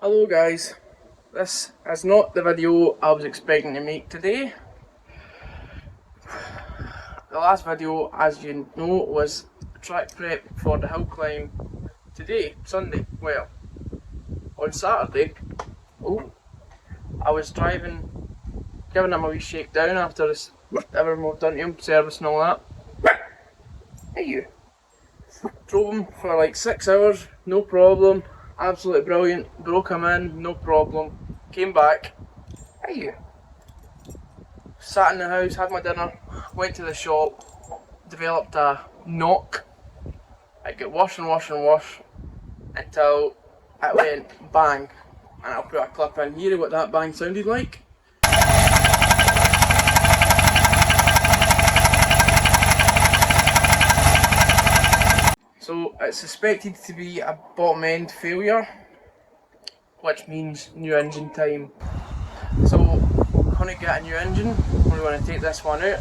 Hello guys, this is not the video I was expecting to make today. The last video, as you know, was track prep for the hill climb today, Sunday. Well, on Saturday, I was driving, giving him a wee shake down after this, everything we've done to him, service and all that. Hey you! Drove him for like 6 hours, no problem. Absolutely brilliant. Broke him in, no problem. Came back. Hey you! Sat in the house, had my dinner, went to the shop, developed a knock. It got worse and worse and worse until it went bang. And I'll put a clip in here of what that bang sounded like. So it's suspected to be a bottom end failure, which means new engine time. So we're going to get a new engine, we're going to take this one out,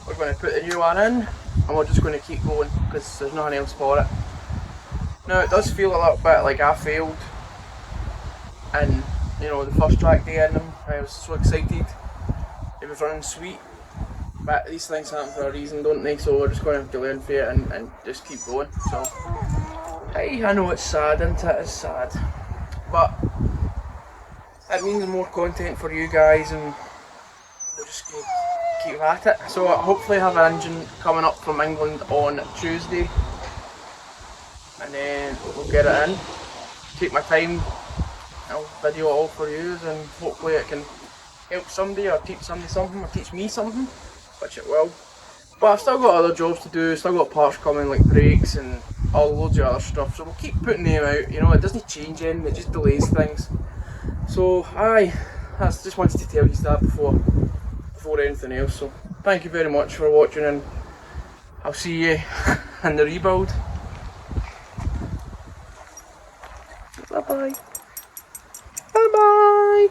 we're going to put the new one in, and we're just going to keep going because there's nothing else for it. Now it does feel a little bit like I failed in, the first track day in them. I was so excited, it was running sweet. But these things happen for a reason, don't they? So we're just going to have to learn for it and just keep going. So, hey, I know it's sad, isn't it? It's sad. But it means more content for you guys and we're just going to keep at it. So hopefully I have an engine coming up from England on Tuesday. And then we'll get it in. Take my time. I'll video it all for you and hopefully it can help somebody or teach somebody something or teach me something. Which it will. But I've still got other jobs to do, still got parts coming like brakes and all loads of other stuff, so we'll keep putting them out, it doesn't change anything, it just delays things. So I just wanted to tell you that before anything else, so thank you very much for watching and I'll see you in the rebuild. Bye bye. Bye bye.